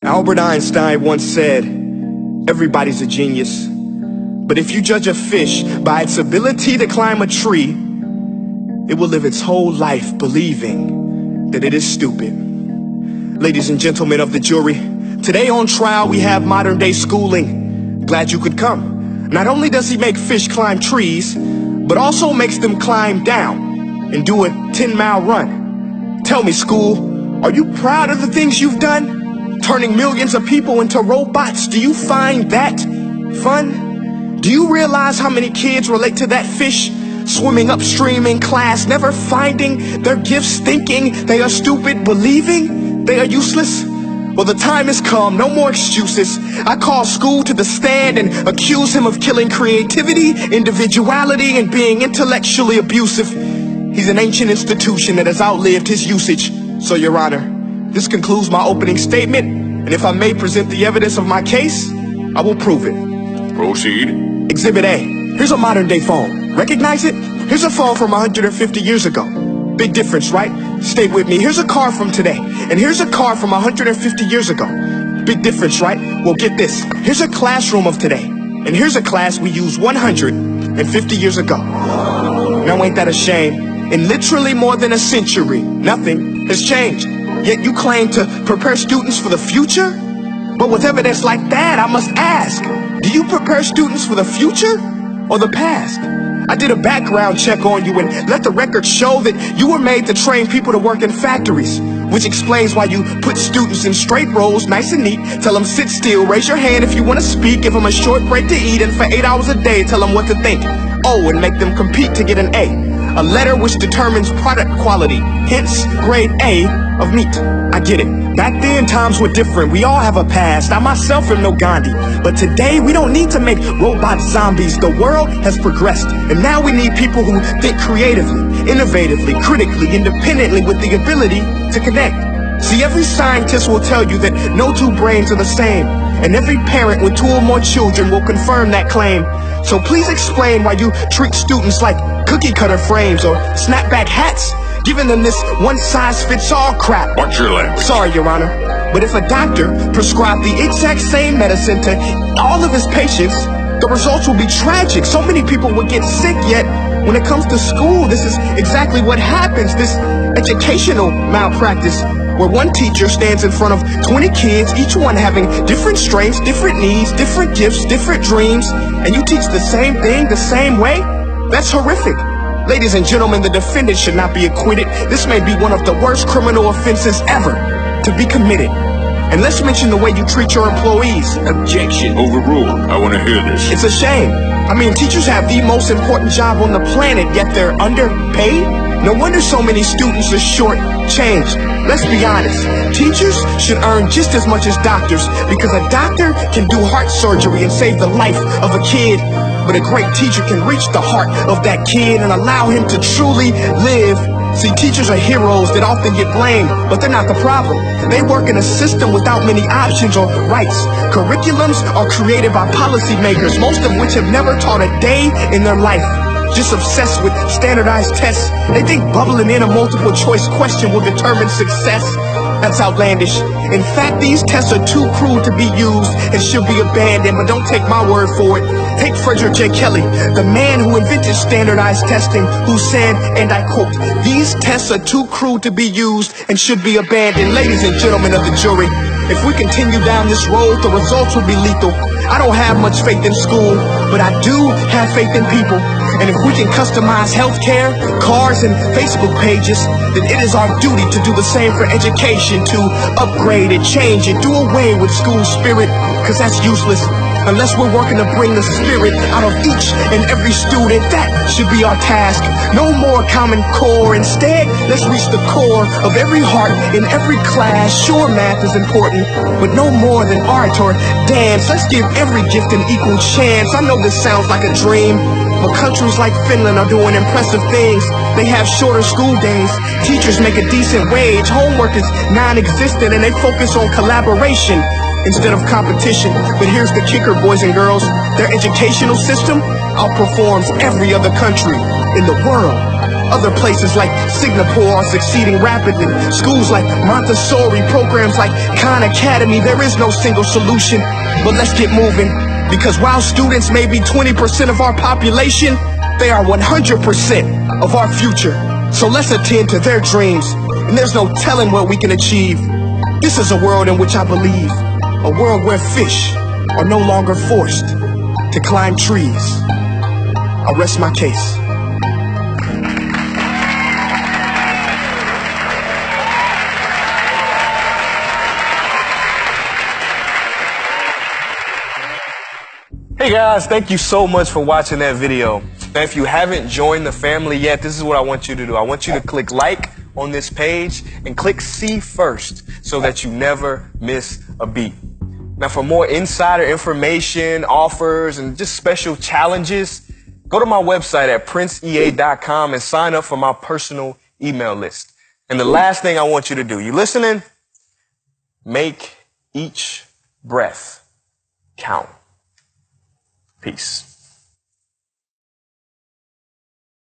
Albert Einstein once said, everybody's a genius, but if you judge a fish by its ability to climb a tree, it will live its whole life believing that it is stupid. Ladies and gentlemen of the jury, today on trial we have modern day schooling. Glad you could come. Not only does he make fish climb trees, but also makes them climb down and do a 10-mile run. Tell me, school, are you proud of the things you've done? Turning millions of people into robots, do you find that fun? Do you realize how many kids relate to that fish? Swimming upstream in class, never finding their gifts, thinking they are stupid, believing they are useless? Well, the time has come, no more excuses. I call school to the stand and accuse him of killing creativity, individuality, and being intellectually abusive. He's an ancient institution that has outlived his usage. So, Your Honor, this concludes my opening statement, and if I may present the evidence of my case, I will prove it. Proceed. Exhibit A. Here's a modern day phone. Recognize it? Here's a phone from 150 years ago. Big difference, right? Stay with me. Here's a car from today, and here's a car from 150 years ago. Big difference, right? Well, get this. Here's a classroom of today, and here's a class we used 150 years ago. Now, ain't that a shame? In literally more than a century, nothing has changed. Yet you claim to prepare students for the future? But with evidence like that, I must ask, do you prepare students for the future or the past? I did a background check on you and let the record show that you were made to train people to work in factories, which explains why you put students in straight rows, nice and neat, tell them sit still, raise your hand if you want to speak, give them a short break to eat, and for 8 hours a day, tell them what to think. Oh, and make them compete to get an A letter which determines product quality, hence grade A of meat. I get it. Back then, times were different. We all have a past. I myself am no Gandhi. But today, we don't need to make robot zombies. The world has progressed. And now we need people who think creatively, innovatively, critically, independently, with the ability to connect. See, every scientist will tell you that no two brains are the same. And every parent with 2 or more children will confirm that claim. So please explain why you treat students like cookie cutter frames or snapback hats, giving them this one-size-fits-all crap. Watch your language. Sorry, Your Honor, but if a doctor prescribed the exact same medicine to all of his patients, the results will be tragic. So many people will get sick, yet when it comes to school, this is exactly what happens, this educational malpractice, where one teacher stands in front of 20 kids, each one having different strengths, different needs, different gifts, different dreams, and you teach the same thing the same way? That's horrific. Ladies and gentlemen, the defendant should not be acquitted. This may be one of the worst criminal offenses ever to be committed. And let's mention the way you treat your employees. Objection. Overruled. I want to hear this. It's a shame. I mean, teachers have the most important job on the planet, yet they're underpaid? No wonder so many students are short-changed. Let's be honest. Teachers should earn just as much as doctors, because a doctor can do heart surgery and save the life of a kid, but a great teacher can reach the heart of that kid and allow him to truly live. See, teachers are heroes that often get blamed, but they're not the problem. They work in a system without many options or rights. Curriculums are created by policymakers, most of which have never taught a day in their life. Just obsessed with standardized tests. They think bubbling in a multiple choice question will determine success. That's outlandish. In fact, these tests are too cruel to be used and should be abandoned, but don't take my word for it. Take Frederick J. Kelly, the man who invented standardized testing, who said, and I quote, "These tests are too cruel to be used and should be abandoned." Ladies and gentlemen of the jury, if we continue down this road, the results will be lethal. I don't have much faith in school, but I do have faith in people. And if we can customize healthcare, cars, and Facebook pages, then it is our duty to do the same for education, to upgrade and change and do away with school spirit, because that's useless. Unless we're working to bring the spirit out of each and every student, that should be our task. No more Common Core. Instead, let's reach the core of every heart in every class. Sure, math is important, but no more than art or dance. Let's give every gift an equal chance. I know this sounds like a dream, but countries like Finland are doing impressive things. They have shorter school days, teachers make a decent wage, homework is non-existent, and they focus on collaboration instead of competition. But here's the kicker, boys and girls. Their educational system outperforms every other country in the world. Other places like Singapore are succeeding rapidly. Schools like Montessori, programs like Khan Academy, there is no single solution. But let's get moving, because while students may be 20% of our population, they are 100% of our future. So let's attend to their dreams, and there's no telling what we can achieve. This is a world in which I believe, a world where fish are no longer forced to climb trees. I rest my case. Hey guys, thank you so much for watching that video. Now, if you haven't joined the family yet, this is what I want you to do. I want you to click like on this page and click see first so that you never miss a beat. Now, for more insider information, offers, and just special challenges, go to my website at princeea.com and sign up for my personal email list. And the last thing I want you to do, you listening? Make each breath count. Peace.